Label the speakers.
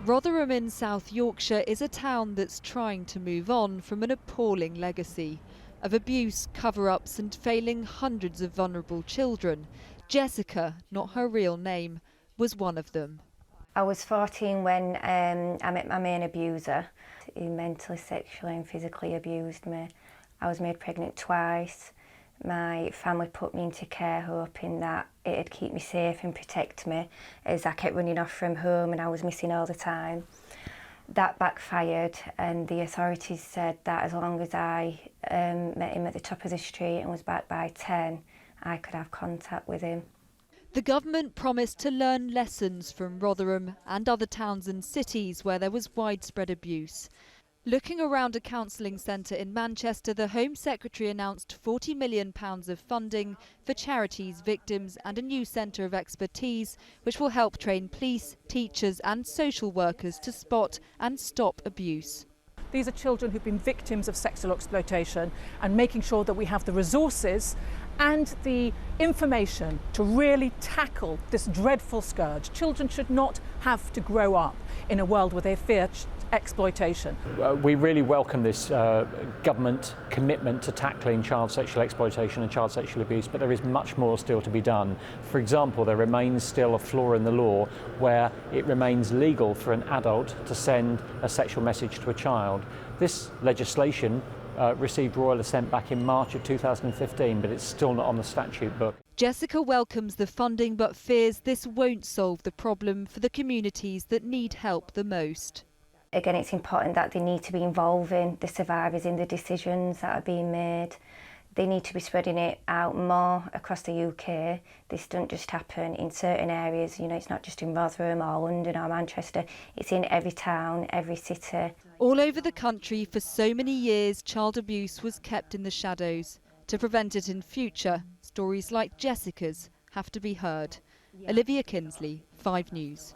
Speaker 1: Rotherham in South Yorkshire is a town that's trying to move on from an appalling legacy of abuse, cover-ups and failing hundreds of vulnerable children. Jessica, not her real name, was one of them.
Speaker 2: I was 14 when I met my main abuser. He mentally, sexually and physically abused me. I was made pregnant twice. My family put me into care hoping that it'd keep me safe and protect me, as I kept running off from home and I was missing all the time. That backfired, and the authorities said that as long as I met him at the top of the street and was back by 10, I could have contact with him.
Speaker 1: The government promised to learn lessons from Rotherham and other towns and cities where there was widespread abuse. Looking around a counselling centre in Manchester, the Home Secretary announced £40 million of funding for charities, victims and a new centre of expertise which will help train police, teachers and social workers to spot and stop abuse.
Speaker 3: These are children who've been victims of sexual exploitation, and making sure that we have the resources and the information to really tackle this dreadful scourge. Children should not have to grow up in a world where they fear exploitation.
Speaker 4: We really welcome this government commitment to tackling child sexual exploitation and child sexual abuse, but there is much more still to be done. For example, there remains still a flaw in the law where it remains legal for an adult to send a sexual message to a child. This legislation received royal assent back in March of 2015, but it's still not on the statute book.
Speaker 1: Jessica welcomes the funding but fears this won't solve the problem for the communities that need help the most.
Speaker 2: Again, it's important that they need to be involving the survivors in the decisions that are being made. They need to be spreading it out more across the UK. This doesn't just happen in certain areas, you know, it's not just in Rotherham or London or Manchester, it's in every town, every city.
Speaker 1: All over the country for so many years, child abuse was kept in the shadows. To prevent it in future, stories like Jessica's have to be heard. Olivia Kinsley, 5 News.